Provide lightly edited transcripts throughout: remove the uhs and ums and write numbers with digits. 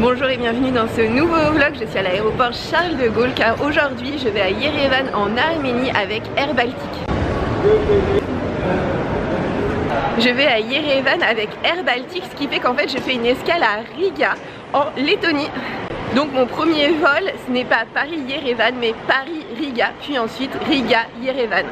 Bonjour et bienvenue dans ce nouveau vlog. Je suis à l'aéroport Charles de Gaulle car aujourd'hui je vais à Yerevan en Arménie avec Air Baltic. Je vais à Yerevan avec Air Baltic, ce qui fait qu'en fait je fais une escale à Riga en Lettonie. Donc mon premier vol ce n'est pas Paris-Yerevan mais Paris-Riga, puis ensuite Riga-Yerevan.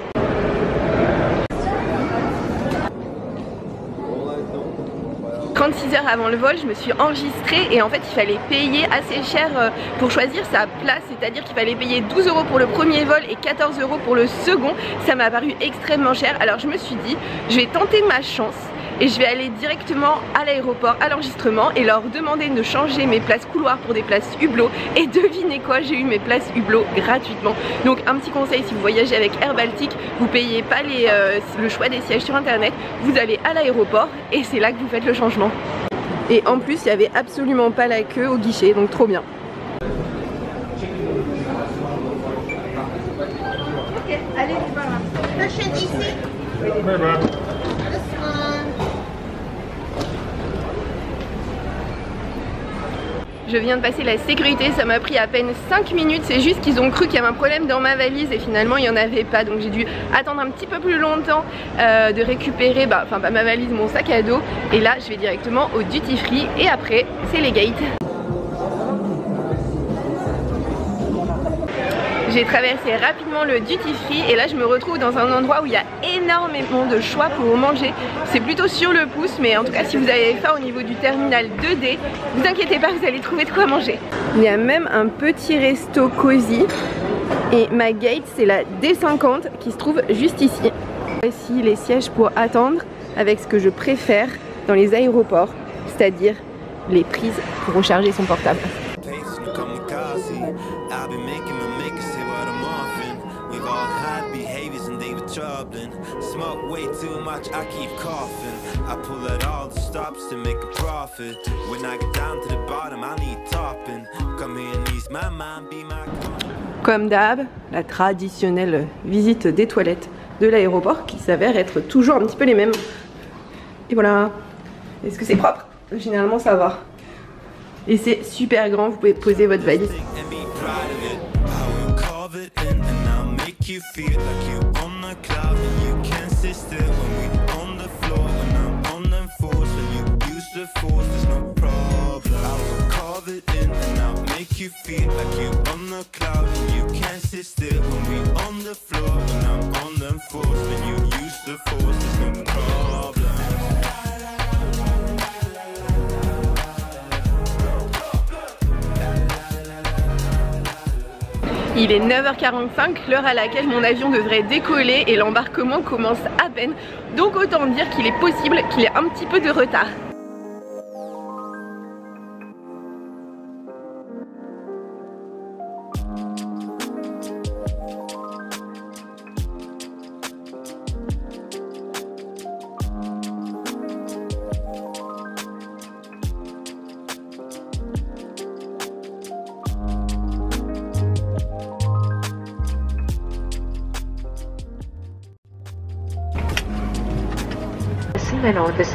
36 heures avant le vol, je me suis enregistrée et en fait il fallait payer assez cher pour choisir sa place, c'est-à-dire qu'il fallait payer 12 € pour le premier vol et 14 € pour le second. Ça m'a paru extrêmement cher, alors je me suis dit je vais tenter ma chance et je vais aller directement à l'aéroport, à l'enregistrement et leur demander de changer mes places couloirs pour des places hublot. Et devinez quoi, j'ai eu mes places hublot gratuitement. Donc un petit conseil, si vous voyagez avec Air Baltic, vous payez pas le choix des sièges sur internet, vous allez à l'aéroport et c'est là que vous faites le changement. Et en plus il n'y avait absolument pas la queue au guichet, donc trop bien. Ok, allez, voilà. Prochaine ici. Je viens de passer la sécurité, ça m'a pris à peine 5 minutes, c'est juste qu'ils ont cru qu'il y avait un problème dans ma valise et finalement il n'y en avait pas, donc j'ai dû attendre un petit peu plus longtemps de récupérer, enfin pas ma valise, mon sac à dos, et là je vais directement au duty free et après c'est les gates. J'ai traversé rapidement le duty free et là je me retrouve dans un endroit où il y a énormément de choix pour manger. C'est plutôt sur le pouce, mais en tout cas si vous avez faim au niveau du terminal 2D, vous inquiétez pas, vous allez trouver de quoi manger. Il y a même un petit resto cosy et ma gate c'est la D50 qui se trouve juste ici. Voici les sièges pour attendre avec ce que je préfère dans les aéroports, c'est-à-dire les prises pour recharger son portable. Smoke way too much, I keep coughing. I pull at all the stops to make a profit. When I get down to the bottom, I need topping. Come here and ease my mind, be my... Comme d'hab, la traditionnelle visite des toilettes de l'aéroport qui s'avère être toujours un petit peu les mêmes. Et voilà. Est-ce que c'est propre? Généralement ça va. Et c'est super grand, vous pouvez poser votre valise. You feel like you on the cloud and you can't sit still when we on the floor and I'm on them floors when you use the force, there's no problem. Il est 9h45, l'heure à laquelle mon avion devrait décoller et l'embarquement commence à peine, donc autant dire qu'il est possible qu'il ait un petit peu de retard. Minūtes.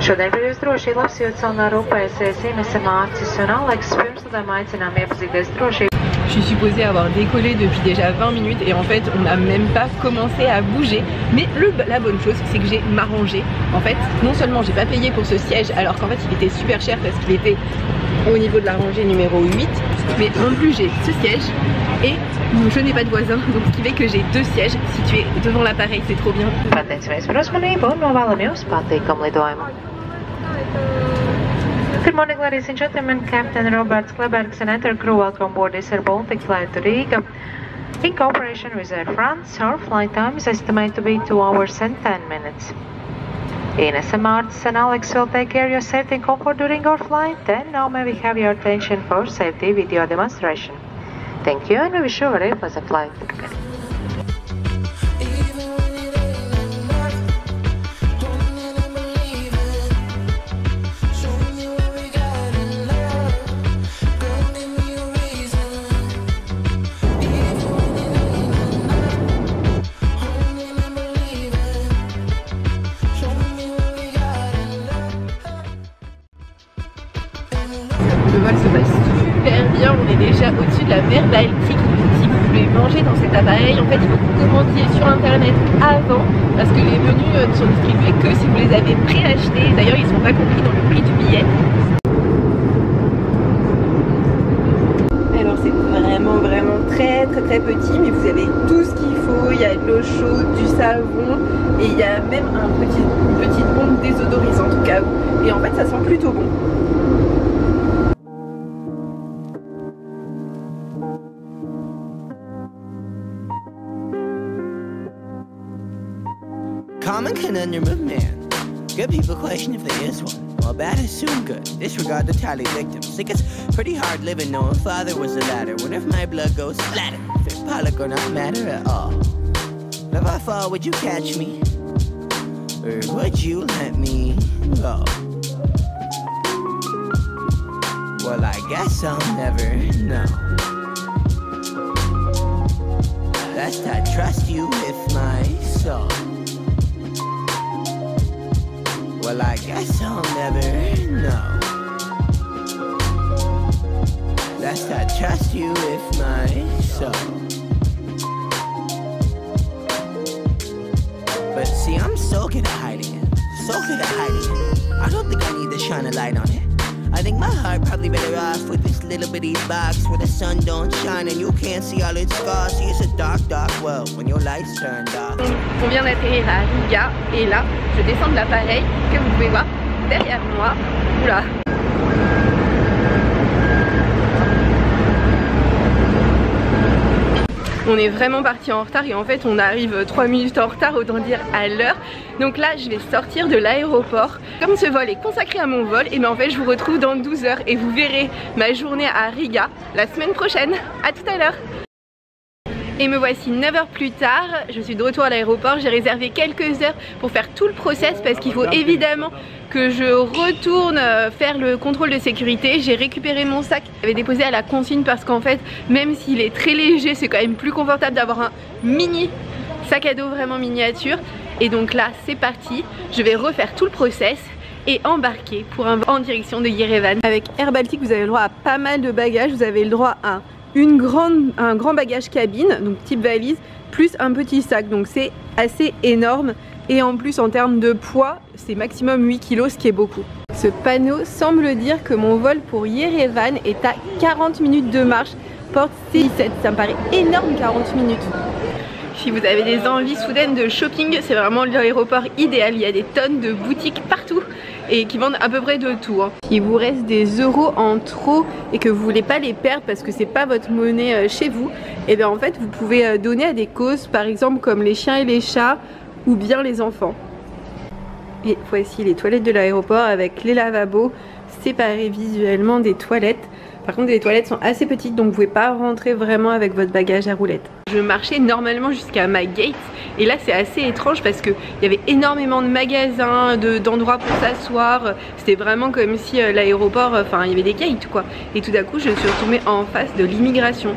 Šodien pie jūs droši Lapsjūdsalnā rūpēsies Inese Mārcis un Aleks. Pirmsladām aicinām iepazīties droši. Je suis supposée avoir décollé depuis déjà 20 minutes et en fait on n'a même pas commencé à bouger. Mais la bonne chose c'est que j'ai m'arrangé. En fait non seulement j'ai pas payé pour ce siège alors qu'en fait il était super cher parce qu'il était au niveau de la rangée numéro 8. Mais en plus j'ai ce siège et je n'ai pas de voisin, donc ce qui fait que j'ai deux sièges situés devant l'appareil, c'est trop bien. Pateicamies par uzmanību un novēlam jums patīkamu lidojumu. Good morning, ladies and gentlemen. Captain Roberts Klebergs and entire crew welcome aboard this Air Baltic flight to Riga. In cooperation with Air France, our flight time is estimated to be 2 hours and 10 minutes. Ines and Martis and Alex will take care of your safety and comfort during our flight, and now may we have your attention for safety video demonstration. Thank you and we wish you a very pleasant flight. vol se passe super bien, on est déjà au-dessus de la mer Baltique. Si vous voulez manger dans cet appareil, en fait il faut que vous commandiez sur internet avant, parce que les menus ne sont distribués que si vous les avez préachetés. D'ailleurs ils ne sont pas compris dans le prix du billet. Alors c'est vraiment très petit, mais vous avez tout ce qu'il faut. Il y a de l'eau chaude, du savon et il y a même une petite bombe désodorisante au cas où. Et en fait ça sent plutôt bon. Common conundrum of man. Good people question if there is one. Well, bad is soon good. Disregard the tally victims. Think it's pretty hard living knowing father was a ladder. What if my blood goes splatter? If Pollock or not matter at all. But if I fall, would you catch me? Or would you let me go? Well, I guess I'll never know. Lest I trust you with my soul. Well, I guess I'll never know. Lest I trust you with my soul. But see, I'm so good at hiding it. So good at hiding it. I don't think I need to shine a light on it. I think my heart probably better off with this little bitty box where the sun don't shine and you can't see all its scars. See, it's a dark world when your lights turn dark. On vient d'atterrir à Riga et là, je descends de l'appareil que vous pouvez voir derrière moi. Oula. On est vraiment parti en retard et en fait on arrive 3 minutes en retard, autant dire à l'heure. Donc là je vais sortir de l'aéroport. Comme ce vol est consacré à mon vol, et bien en fait je vous retrouve dans 12 heures et vous verrez ma journée à Riga la semaine prochaine. A tout à l'heure. Et me voici 9 heures plus tard, je suis de retour à l'aéroport, j'ai réservé quelques heures pour faire tout le process parce qu'il faut évidemment que je retourne faire le contrôle de sécurité. J'ai récupéré mon sac, j'avais déposé à la consigne parce qu'en fait même s'il est très léger, c'est quand même plus confortable d'avoir un mini sac à dos vraiment miniature. Et donc là c'est parti, je vais refaire tout le process et embarquer pour en direction de Yerevan. Avec Air Baltic vous avez le droit à pas mal de bagages, vous avez le droit à un grand bagage cabine, donc type valise, plus un petit sac, donc c'est assez énorme. Et en plus en termes de poids, c'est maximum 8 kg, ce qui est beaucoup. Ce panneau semble dire que mon vol pour Yerevan est à 40 minutes de marche, porte C17, ça me paraît énorme 40 minutes. Si vous avez des envies soudaines de shopping, c'est vraiment l'aéroport idéal, il y a des tonnes de boutiques partout et qui vendent à peu près de tout. S'il vous reste des euros en trop et que vous voulez pas les perdre parce que c'est pas votre monnaie chez vous, et bien en fait vous pouvez donner à des causes, par exemple comme les chiens et les chats ou bien les enfants. Et voici les toilettes de l'aéroport avec les lavabos séparés visuellement des toilettes. Par contre les toilettes sont assez petites donc vous pouvez pas rentrer vraiment avec votre bagage à roulettes. Je marchais normalement jusqu'à ma gate et là c'est assez étrange parce qu'il y avait énormément de magasins, d'endroits pour s'asseoir. C'était vraiment comme si l'aéroport, enfin il y avait des gates quoi. Et tout d'un coup je suis retombée en face de l'immigration.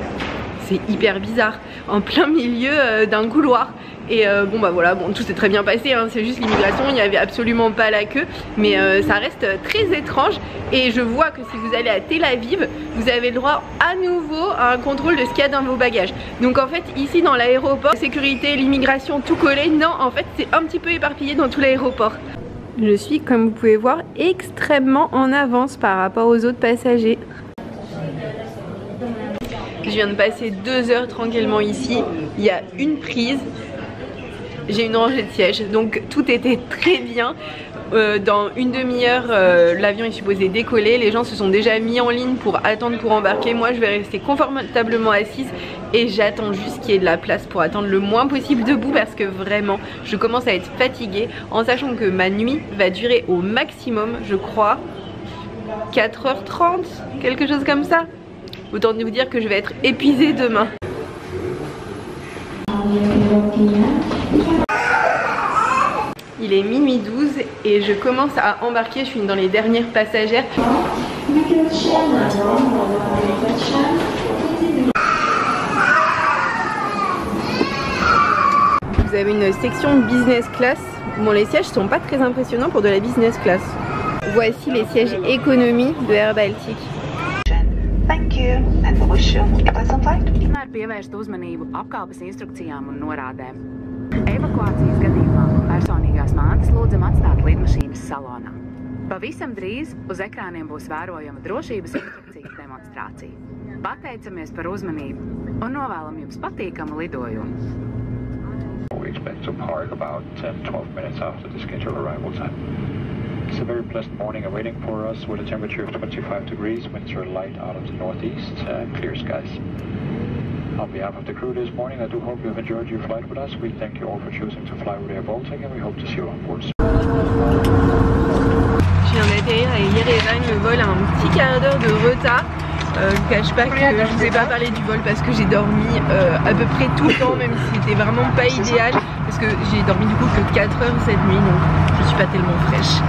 C'est hyper bizarre, en plein milieu d'un couloir. Et bon bah voilà, bon tout s'est très bien passé, hein, c'est juste l'immigration, il n'y avait absolument pas la queue. Mais ça reste très étrange. Et je vois que si vous allez à Tel Aviv, vous avez le droit à nouveau à un contrôle de ce qu'il y a dans vos bagages. Donc en fait ici dans l'aéroport, la sécurité, l'immigration, tout collé, non en fait c'est un petit peu éparpillé dans tout l'aéroport. Je suis comme vous pouvez voir extrêmement en avance par rapport aux autres passagers. Je viens de passer 2 heures tranquillement ici, il y a une prise, j'ai une rangée de sièges, donc tout était très bien. Dans une demi-heure, l'avion est supposé décoller, les gens se sont déjà mis en ligne pour attendre pour embarquer. Moi je vais rester confortablement assise et j'attends juste qu'il y ait de la place pour attendre le moins possible debout parce que vraiment je commence à être fatiguée en sachant que ma nuit va durer au maximum, je crois, 4h30, quelque chose comme ça. Autant vous dire que je vais être épuisée demain. Il est minuit 12 et je commence à embarquer, je suis dans les dernières passagères. Vous avez une section business class. Bon, les sièges sont pas très impressionnants pour de la business class. Voici les sièges économie de Air Baltic. you and we wish you a pleasant flight. Tomēr pievērst uzmanību apkalpes instrukcijām un norādēm. Evakuācijas gadījumā personīgās mantas lūdzam atstāt lidmašīnas salonā. Pavisam drīz uz ekrāniem būs vērojama drošības instrukcijas demonstrācija. Pateicamies par uzmanību un novēlam jums patīkamu lidojumu. We expect to park about 10-12 minutes after the scheduled arrival time. It's a very pleasant morning awaiting for us with a temperature of 25 degrees, winds are light out of the northeast, clear skies. On behalf of the crew this morning, I do hope you have enjoyed your flight with us. We thank you all for choosing to fly with Air Baltic and we hope to see you on board. Je viens d'atterrir à Yerevan, le vol a un petit quart d'heure de retard. Je ne cache pas que je ne vous ai pas parlé du vol parce que j'ai dormi à peu près tout le temps, même si c'était vraiment pas idéal, parce que j'ai dormi du coup que 4 heures cette nuit, donc je suis pas tellement fraîche.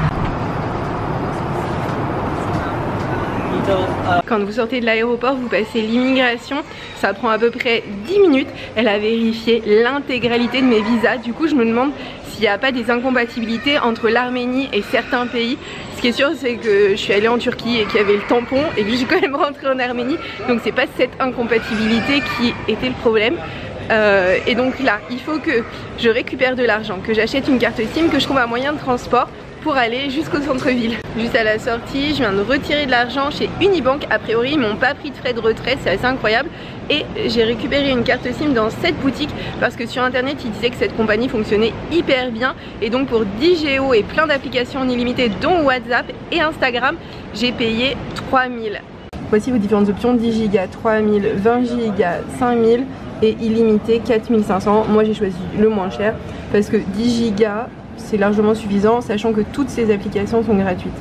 Quand vous sortez de l'aéroport, vous passez l'immigration, ça prend à peu près 10 minutes. Elle a vérifié l'intégralité de mes visas, du coup je me demande s'il n'y a pas des incompatibilités entre l'Arménie et certains pays. Ce qui est sûr, c'est que je suis allée en Turquie et qu'il y avait le tampon et que je suis quand même rentrée en Arménie, donc c'est pas cette incompatibilité qui était le problème. Et donc là, il faut que je récupère de l'argent, que j'achète une carte SIM, que je trouve un moyen de transport pour aller jusqu'au centre-ville. Juste à la sortie, je viens de retirer de l'argent chez Unibank. A priori, ils m'ont pas pris de frais de retrait, c'est assez incroyable. Et j'ai récupéré une carte SIM dans cette boutique parce que sur internet, ils disaient que cette compagnie fonctionnait hyper bien. Et donc pour 10 Go et plein d'applications illimitées dont WhatsApp et Instagram, j'ai payé 3000. Voici vos différentes options: 10 Go, 3000, 20 Go, 5000 et illimité 4500. Moi j'ai choisi le moins cher parce que 10 Go c'est largement suffisant, sachant que toutes ces applications sont gratuites.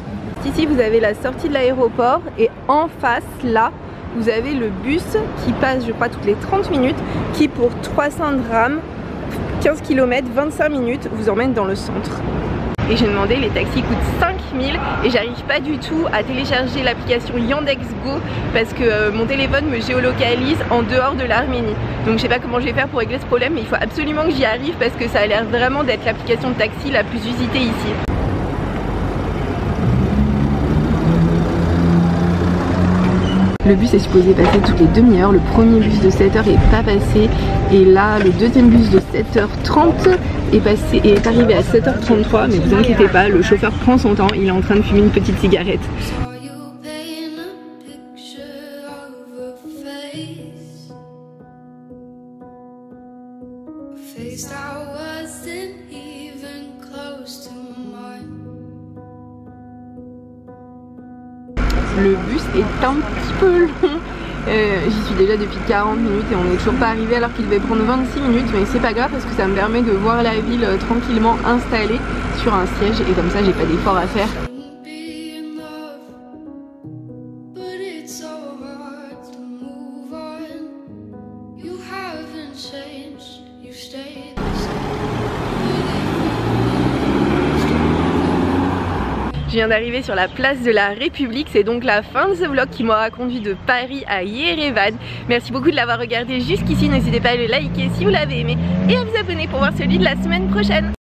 Ici vous avez la sortie de l'aéroport et en face là vous avez le bus qui passe je crois toutes les 30 minutes qui pour 300 dirhams, 15 km, 25 minutes vous emmène dans le centre. Et j'ai demandé, les taxis coûtent 5000 et j'arrive pas du tout à télécharger l'application Yandex Go parce que mon téléphone me géolocalise en dehors de l'Arménie. Donc je sais pas comment je vais faire pour régler ce problème, mais il faut absolument que j'y arrive parce que ça a l'air vraiment d'être l'application de taxi la plus usitée ici. Le bus est supposé passer toutes les demi-heures, le premier bus de 7h est pas passé et là le deuxième bus de 7h30 est arrivé à 7h33, mais vous inquiétez pas, le chauffeur prend son temps, il est en train de fumer une petite cigarette. Le bus est un petit peu long, j'y suis déjà depuis 40 minutes et on n'est toujours pas arrivé alors qu'il devait prendre 26 minutes, mais c'est pas grave parce que ça me permet de voir la ville tranquillement installée sur un siège et comme ça j'ai pas d'effort à faire. Je viens d'arriver sur la place de la République, c'est donc la fin de ce vlog qui m'aura conduit de Paris à Yerevan. Merci beaucoup de l'avoir regardé jusqu'ici, n'hésitez pas à le liker si vous l'avez aimé et à vous abonner pour voir celui de la semaine prochaine.